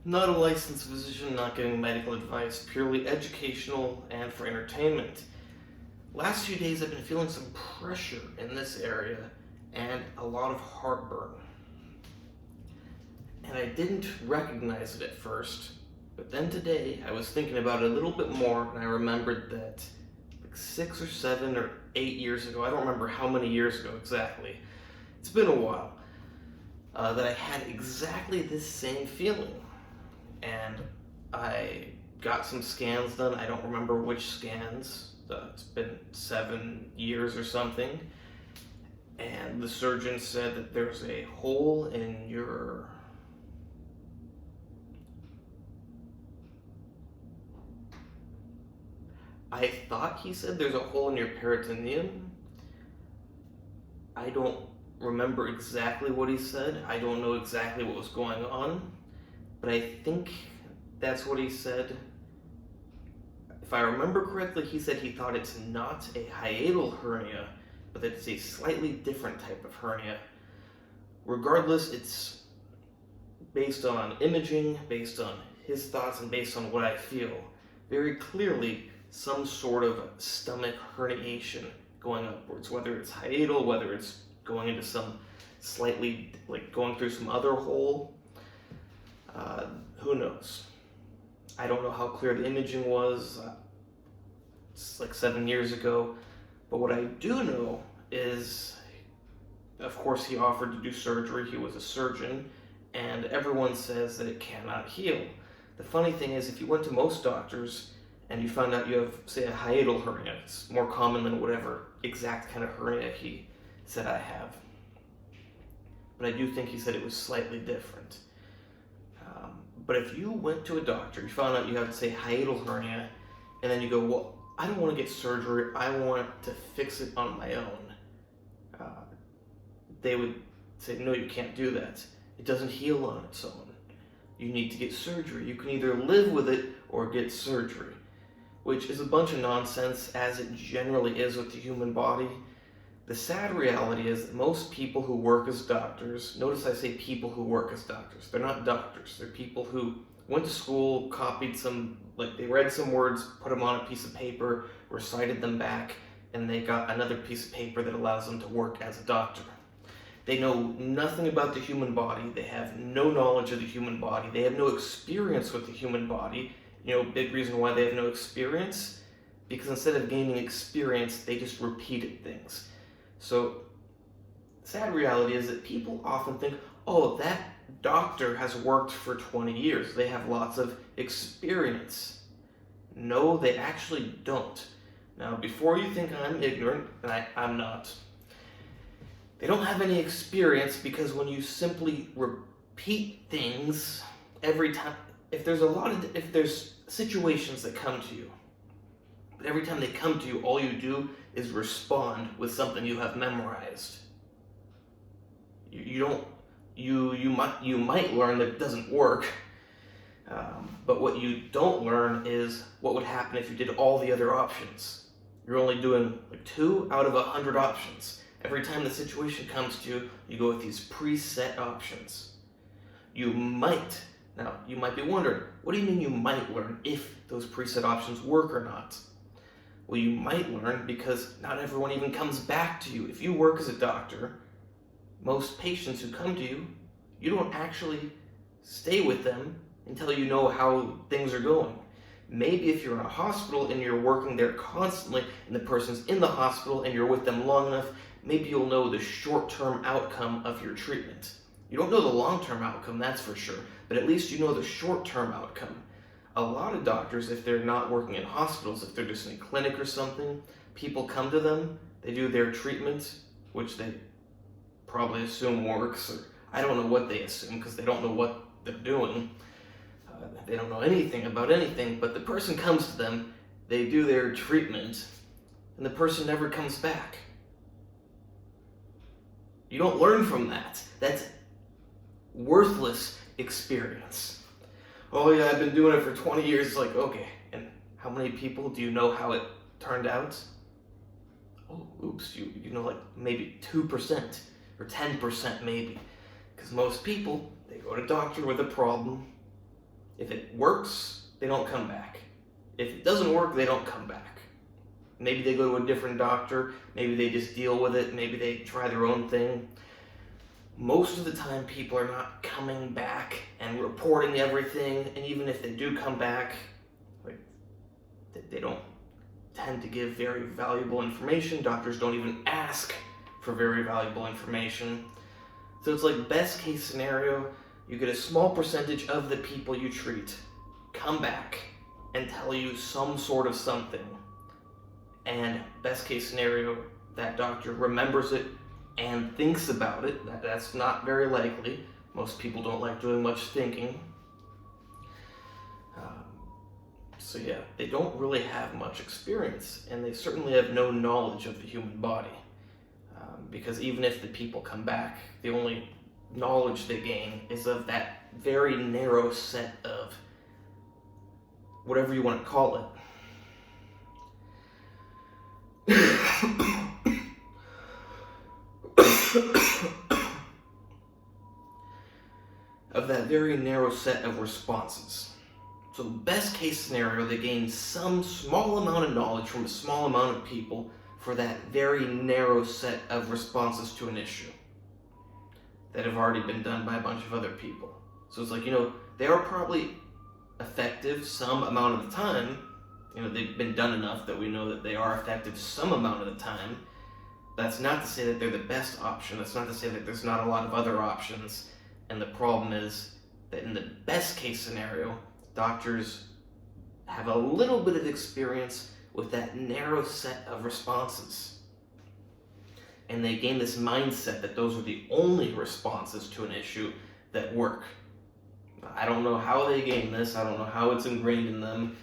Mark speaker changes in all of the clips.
Speaker 1: Not a licensed physician, not giving medical advice, purely educational and for entertainment. Last few days I've been feeling some pressure in this area and a lot of heartburn. And I didn't recognize it at first, but then today I was thinking about it a little bit more and I remembered that like 6 or 7 or 8 years ago, I don't remember how many years ago exactly, it's been a while, that I had exactly this same feeling. And I got some scans done. I don't remember which scans. It's been 7 years or something. And the surgeon said that there's a hole in your. I thought he said there's a hole in your peritoneum. I don't remember exactly what he said. I don't know exactly what was going on. But I think that's what he said. If I remember correctly, he said he thought it's not a hiatal hernia, but that it's a slightly different type of hernia. Regardless, it's based on imaging, based on his thoughts, and based on what I feel. Very clearly, some sort of stomach herniation going upwards, whether it's hiatal, whether it's going into some slightly, like going through some other hole. Who knows? I don't know how clear the imaging was. It's like 7 years ago. But what I do know is, of course, he offered to do surgery. He was a surgeon, and everyone says that it cannot heal. The funny thing is, if you went to most doctors and you found out you have, say, a hiatal hernia, it's more common than whatever exact kind of hernia he said I have. But I do think he said it was slightly different. But if you went to a doctor, you found out you have, say, hiatal hernia, and then you go, well, I don't want to get surgery, I want to fix it on my own. They would say, no, you can't do that. It doesn't heal on its own. You need to get surgery. You can either live with it or get surgery, which is a bunch of nonsense, as it generally is with the human body. The sad reality is that most people who work as doctors, notice I say people who work as doctors, they're not doctors, they're people who went to school, copied some, like they read some words, put them on a piece of paper, recited them back, and they got another piece of paper that allows them to work as a doctor. They know nothing about the human body, they have no knowledge of the human body, they have no experience with the human body. You know, big reason why they have no experience, because instead of gaining experience, they just repeated things. So, sad reality is that people often think, oh, that doctor has worked for 20 years. They have lots of experience. No, they actually don't. Now, before you think I'm ignorant, and I'm not, they don't have any experience because when you simply repeat things every time, if there's situations that come to you, but every time they come to you, all you do is respond with something you have memorized. You might learn that it doesn't work, but what you don't learn is what would happen if you did all the other options. You're only doing like 2 out of 100 options. Every time the situation comes to you, you go with these preset options. You might be wondering, what do you mean you might learn if those preset options work or not? Well, you might learn because not everyone even comes back to you. If you work as a doctor, most patients who come to you, you don't actually stay with them until you know how things are going. Maybe if you're in a hospital and you're working there constantly and the person's in the hospital and you're with them long enough, maybe you'll know the short-term outcome of your treatment. You don't know the long-term outcome, that's for sure, but at least you know the short-term outcome. A lot of doctors, if they're not working in hospitals, if they're just in a clinic or something, people come to them, they do their treatment, which they probably assume works, or I don't know what they assume because they don't know what they're doing. They don't know anything about anything, but the person comes to them, they do their treatment, and the person never comes back. You don't learn from that. That's worthless experience. Oh yeah, I've been doing it for 20 years. It's like, okay, and how many people do you know how it turned out? Oh, oops, you know like maybe 2% or 10% maybe. Because most people, they go to doctor with a problem, If it works, they don't come back. If it doesn't work, they don't come back. Maybe they go to a different doctor, maybe they just deal with it, maybe they try their own thing. Most of the time, people are not coming back and reporting everything, and even if they do come back, they don't tend to give very valuable information. Doctors don't even ask for very valuable information. So it's like best case scenario, you get a small percentage of the people you treat come back and tell you some sort of something. And best case scenario, that doctor remembers it and thinks about it. That's not very likely. Most people don't like doing much thinking. So yeah, they don't really have much experience, and they certainly have no knowledge of the human body. Because even if the people come back, the only knowledge they gain is of that very narrow set of whatever you want to call it. Of that very narrow set of responses. So best case scenario, they gain some small amount of knowledge from a small amount of people for that very narrow set of responses to an issue that have already been done by a bunch of other people. So it's like, they are probably effective some amount of the time. They've been done enough that we know that they are effective some amount of the time. That's not to say that they're the best option. That's not to say that there's not a lot of other options. And the problem is that in the best case scenario, doctors have a little bit of experience with that narrow set of responses. And they gain this mindset that those are the only responses to an issue that work. I don't know how they gain this. I don't know how it's ingrained in them.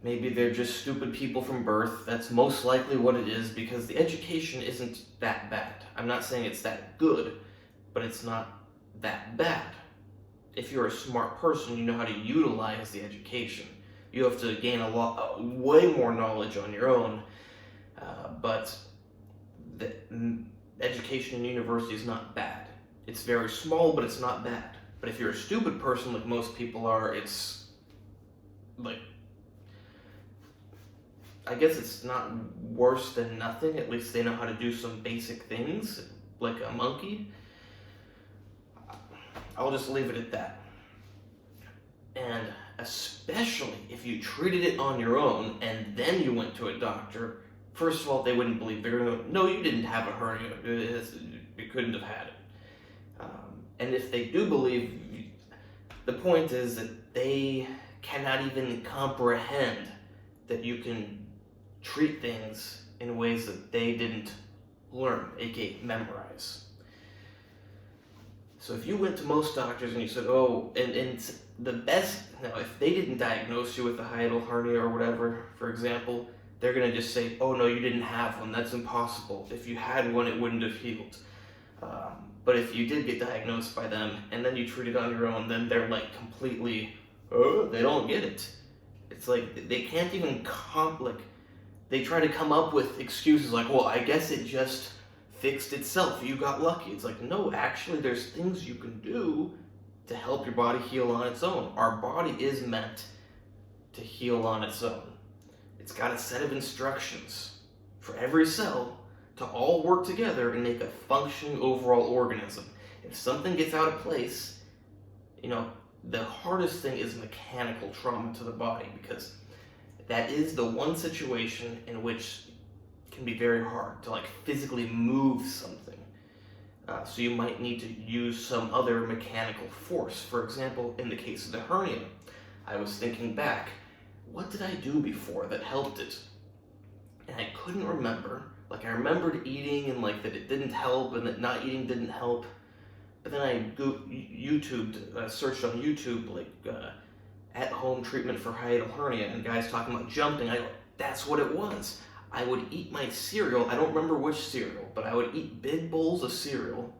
Speaker 1: Maybe they're just stupid people from birth. That's most likely what it is, because the education isn't that bad. I'm not saying it's that good, but it's not that bad. If you're a smart person, you know how to utilize the education. You have to gain way more knowledge on your own, but the education in university is not bad. It's very small, but it's not bad. But if you're a stupid person like most people are, it's like, I guess it's not worse than nothing. At least they know how to do some basic things, like a monkey. I'll just leave it at that. And especially if you treated it on your own and then you went to a doctor, first of all, they wouldn't believe. They're going to go, no, you didn't have a hernia. You couldn't have had it. And if they do believe, the point is that they cannot even comprehend that you can treat things in ways that they didn't learn, aka memorize. So if you went to most doctors and you said, and the best, now if they didn't diagnose you with a hiatal hernia or whatever, for example, they're going to just say, oh no, you didn't have one, that's impossible. If you had one, it wouldn't have healed. But if you did get diagnosed by them and then you treat it on your own, then they're like completely, they don't get it. It's like they can't even they try to come up with excuses like, well, I guess it just fixed itself. You got lucky. It's like, no, actually there's things you can do to help your body heal on its own. Our body is meant to heal on its own. It's got a set of instructions for every cell to all work together and make a functioning overall organism. If something gets out of place, the hardest thing is mechanical trauma to the body, because that is the one situation in which it can be very hard to physically move something. So you might need to use some other mechanical force. For example, in the case of the hernia, I was thinking back, what did I do before that helped it? And I couldn't remember. I remembered eating and that it didn't help and that not eating didn't help. But then I searched on YouTube at-home treatment for hiatal hernia, and guys talking about jumping. I go, that's what it was. I would eat my cereal. I don't remember which cereal, but I would eat big bowls of cereal.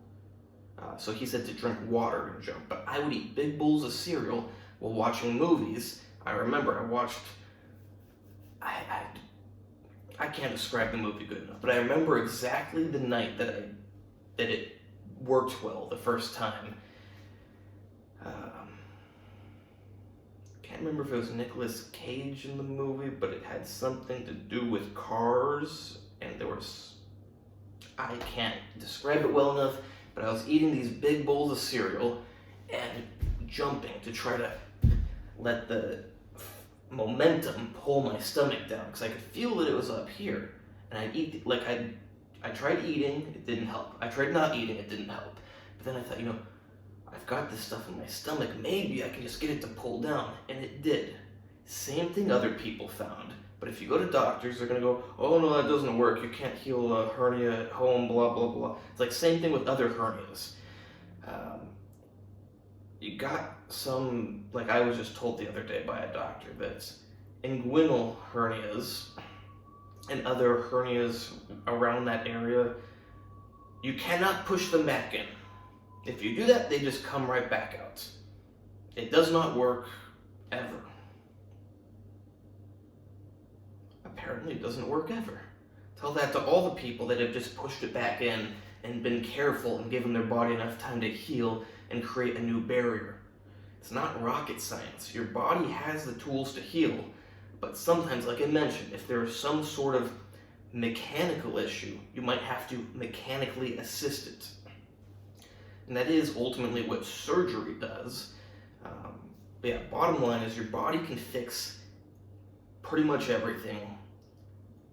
Speaker 1: So he said to drink water and jump, but I would eat big bowls of cereal while watching movies. I remember I watched. I can't describe the movie good enough, but I remember exactly the night that it worked well the first time. can't remember if it was Nicolas Cage in the movie, but it had something to do with cars, and I can't describe it well enough, but I was eating these big bowls of cereal and jumping to try to let the momentum pull my stomach down, because I could feel that it was up here, and I tried eating, it didn't help. I tried not eating, it didn't help. But then I thought, I've got this stuff in my stomach, maybe I can just get it to pull down, and it did. Same thing other people found. But if you go to doctors, they're going to go, oh no, that doesn't work, you can't heal a hernia at home, blah, blah, blah. It's like same thing with other hernias. You got some, like I was just told the other day by a doctor, that inguinal hernias and other hernias around that area, you cannot push them back in. If you do that, they just come right back out. It does not work ever. Apparently it doesn't work ever. Tell that to all the people that have just pushed it back in and been careful and given their body enough time to heal and create a new barrier. It's not rocket science. Your body has the tools to heal, but sometimes, like I mentioned, if there is some sort of mechanical issue, you might have to mechanically assist it. And that is ultimately what surgery does. But yeah, bottom line is your body can fix pretty much everything,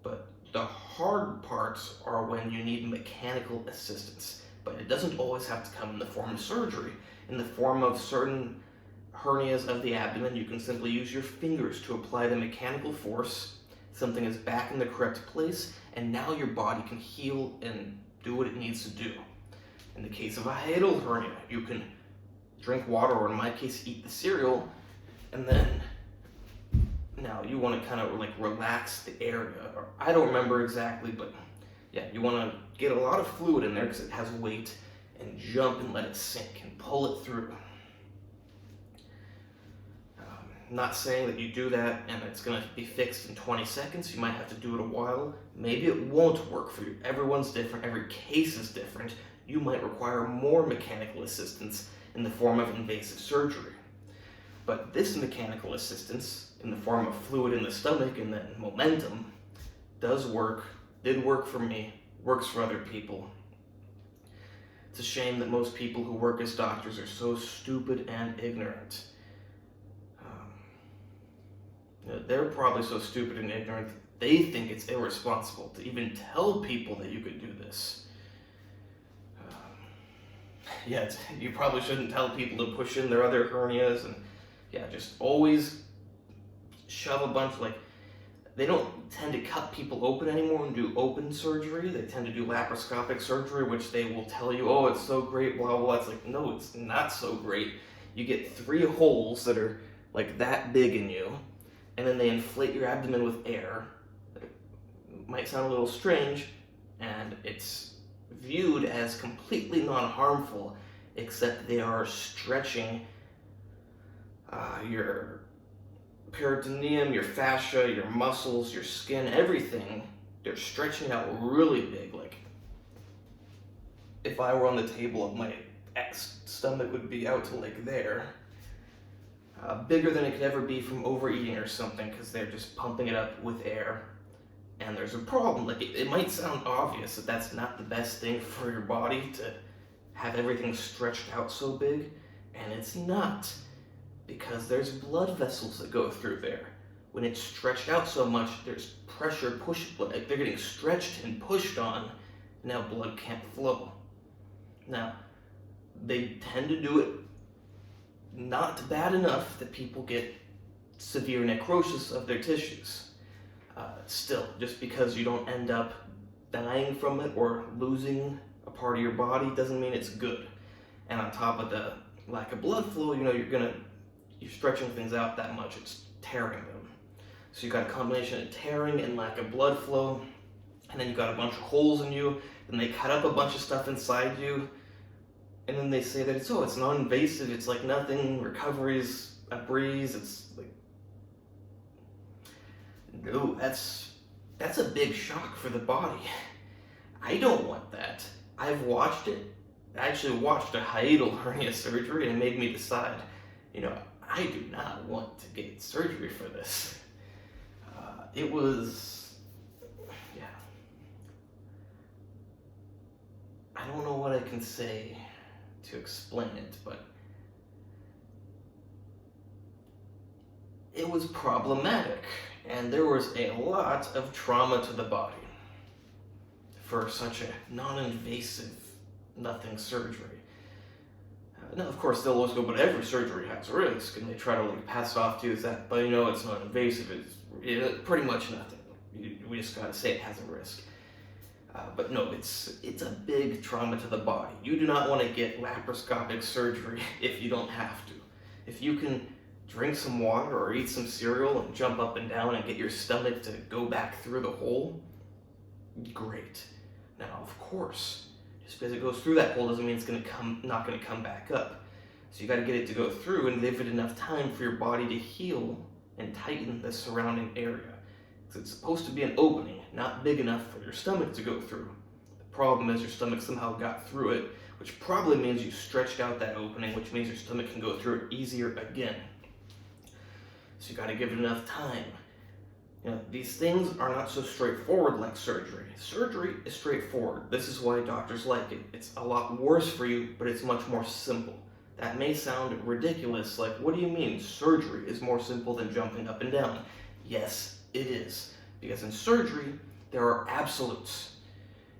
Speaker 1: but the hard parts are when you need mechanical assistance. But it doesn't always have to come in the form of surgery. In the form of certain hernias of the abdomen, you can simply use your fingers to apply the mechanical force. Something is back in the correct place, and now your body can heal and do what it needs to do. In the case of a hiatal hernia, you can drink water, or in my case, eat the cereal, and then now you want to kind of like relax the area. Or I don't remember exactly, but yeah, you want to get a lot of fluid in there because it has weight, and jump and let it sink and pull it through. Not saying that you do that and it's going to be fixed in 20 seconds. You might have to do it a while. Maybe it won't work for you. Everyone's different. Every case is different. You might require more mechanical assistance in the form of invasive surgery. But this mechanical assistance, in the form of fluid in the stomach and then momentum, does work, did work for me, works for other people. It's a shame that most people who work as doctors are so stupid and ignorant. They're probably so stupid and ignorant that they think it's irresponsible to even tell people that you could do this. You probably shouldn't tell people to push in their other hernias, and just always shove a bunch, they don't tend to cut people open anymore and do open surgery. They tend to do laparoscopic surgery, which they will tell you, oh, it's so great, blah, blah, blah. It's like, no, it's not so great. You get 3 holes that are like that big in you, and then they inflate your abdomen with air. It might sound a little strange, and it's viewed as completely non-harmful, except they are stretching your peritoneum, your fascia, your muscles, your skin, everything. They're stretching out really big. Like, if I were on the table, my stomach would be out to like there. Bigger than it could ever be from overeating or something, because they're just pumping it up with air. And there's a problem. Like, it might sound obvious that that's not the best thing for your body to have everything stretched out so big, and it's not, because there's blood vessels that go through there. When it's stretched out so much, there's pressure they're getting stretched and pushed on, now blood can't flow. Now, they tend to do it not bad enough that people get severe necrosis of their tissues. Still, just because you don't end up dying from it or losing a part of your body doesn't mean it's good. And on top of the lack of blood flow, you're stretching things out that much, it's tearing them. So you got a combination of tearing and lack of blood flow, and then you got a bunch of holes in you, and they cut up a bunch of stuff inside you, and then they say that it's non-invasive, it's like nothing, recovery's a breeze. It's like, no, that's a big shock for the body. I don't want that. I've watched it. I actually watched a hiatal hernia surgery, and it made me decide, I do not want to get surgery for this. It was, yeah. I don't know what I can say to explain it, but it was problematic, and there was a lot of trauma to the body for such a non-invasive, nothing surgery. Now, of course, they'll always go, but every surgery has risk, and they try to like pass it off to you as that, but it's not invasive, it's pretty much nothing. We just gotta say it has a risk. But no, it's a big trauma to the body. You do not want to get laparoscopic surgery if you don't have to. If you can drink some water or eat some cereal and jump up and down and get your stomach to go back through the hole, great. Now, of course, just because it goes through that hole doesn't mean it's not going to come back up. So you got to get it to go through and give it enough time for your body to heal and tighten the surrounding area. Because it's supposed to be an opening, not big enough for your stomach to go through. The problem is your stomach somehow got through it, which probably means you stretched out that opening, which means your stomach can go through it easier again. So you got to give it enough time. These things are not so straightforward like surgery. Surgery is straightforward. This is why doctors like it. It's a lot worse for you, but it's much more simple. That may sound ridiculous, like, what do you mean surgery is more simple than jumping up and down? Yes, it is. Because in surgery, there are absolutes.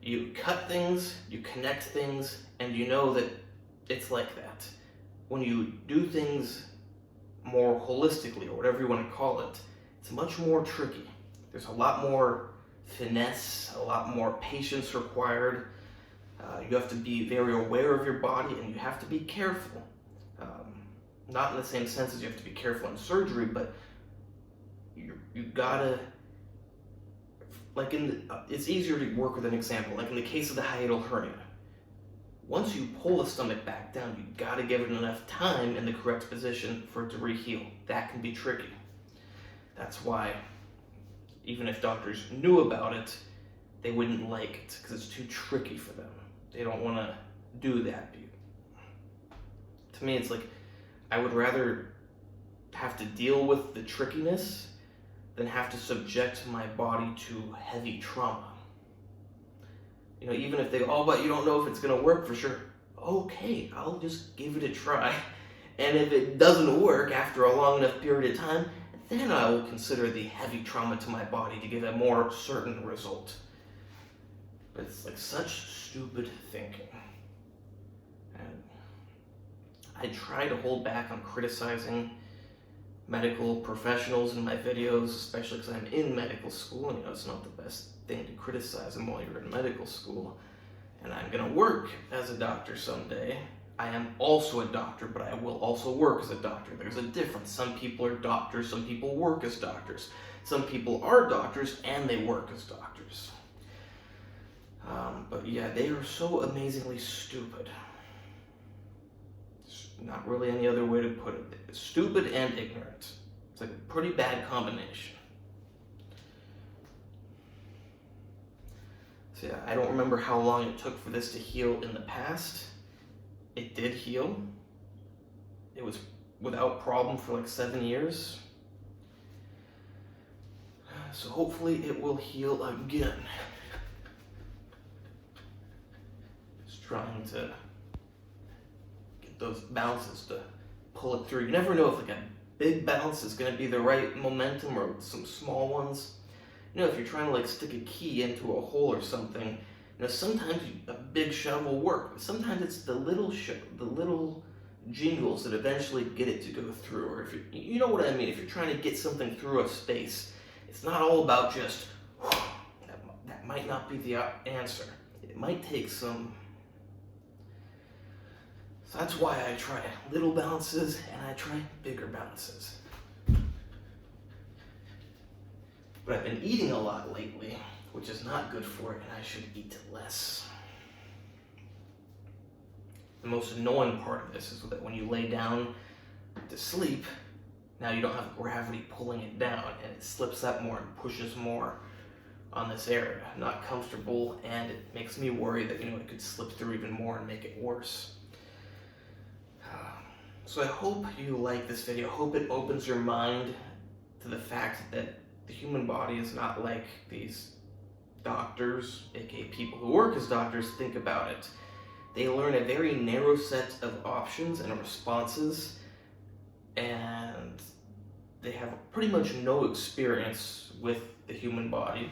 Speaker 1: You cut things, you connect things, and you know that it's like that. When you do things more holistically, or whatever you want to call it, it's much more tricky. There's a lot more finesse, a lot more patience required. You have to be very aware of your body, and you have to be careful. Not in the same sense as you have to be careful in surgery, but you gotta, it's easier to work with an example. Like in the case of the hiatal hernia, once you pull the stomach back down, you gotta give it enough time in the correct position for it to reheal. That can be tricky. That's why, even if doctors knew about it, they wouldn't like it, because it's too tricky for them. They don't want to do that. To me, it's like, I would rather have to deal with the trickiness than have to subject my body to heavy trauma. Even if they go, but you don't know if it's going to work for sure. Okay, I'll just give it a try. And if it doesn't work after a long enough period of time, then I will consider the heavy trauma to my body to give a more certain result. But it's like such stupid thinking. And I try to hold back on criticizing medical professionals in my videos, especially because I'm in medical school, and it's not the best thing to criticize them while you're in medical school. And I'm going to work as a doctor someday. I am also a doctor, but I will also work as a doctor. There's a difference. Some people are doctors, some people work as doctors. Some people are doctors and they work as doctors. But yeah, they are so amazingly stupid. There's not really any other way to put it. Stupid and ignorant. It's like a pretty bad combination. So yeah, I don't remember how long it took for this to heal in the past. It did heal. It was without problem for like 7 years. So hopefully it will heal again. Just trying to get those bounces to pull it through. You never know if like a big bounce is going to be the right momentum or some small ones. If you're trying to like stick a key into a hole or something, sometimes a big shove will work, but sometimes it's the little jingles that eventually get it to go through. Or if you know what I mean, if you're trying to get something through a space, it's not all about just, that might not be the answer. It might take some. So that's why I try little bounces and I try bigger bounces. But I've been eating a lot lately, which is not good for it, and I should eat less. The most annoying part of this is that when you lay down to sleep, now you don't have gravity pulling it down, and it slips up more and pushes more on this area. Not comfortable, and it makes me worry that, it could slip through even more and make it worse. So I hope you like this video. I hope it opens your mind to the fact that the human body is not like these doctors, aka people who work as doctors, think about it. They learn a very narrow set of options and responses, and they have pretty much no experience with the human body.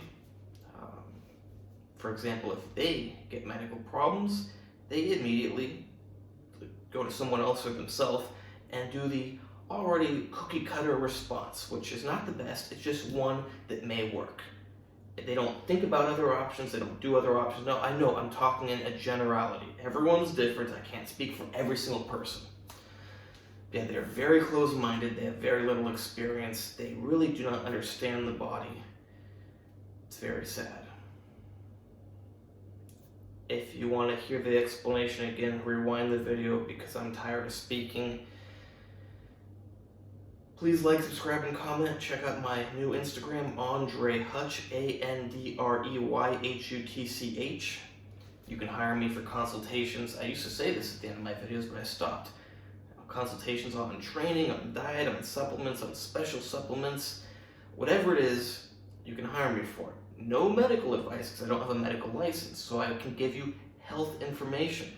Speaker 1: For example, if they get medical problems, they immediately go to someone else or themselves and do the already cookie cutter response, which is not the best, it's just one that may work. They don't think about other options, they don't do other options. No, I know, I'm talking in a generality. Everyone's different, I can't speak for every single person. Yeah, they're very close-minded, they have very little experience, they really do not understand the body. It's very sad. If you want to hear the explanation again, rewind the video because I'm tired of speaking. Please like, subscribe, and comment. Check out my new Instagram, Andre Hutch, ANDREYHUTCH. You can hire me for consultations. I used to say this at the end of my videos, but I stopped. Consultations on training, on diet, on supplements, on special supplements. Whatever it is, you can hire me for it. No medical advice because I don't have a medical license, so I can give you health information.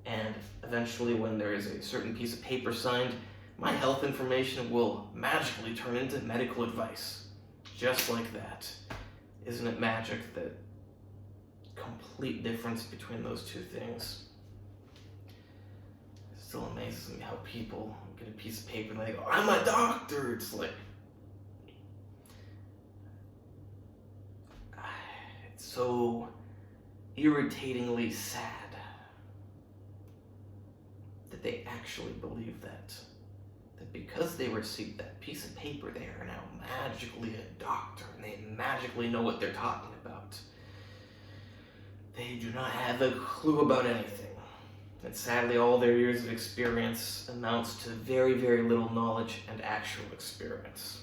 Speaker 1: And eventually, when there is a certain piece of paper signed, my health information will magically turn into medical advice. Just like that. Isn't it magic, that complete difference between those two things? It still amazes me how people get a piece of paper and they go, I'm a doctor! It's like, it's so irritatingly sad that they actually believe that because they received that piece of paper, they are now magically a doctor and they magically know what they're talking about. They do not have a clue about anything. And sadly, all their years of experience amounts to very, very little knowledge and actual experience.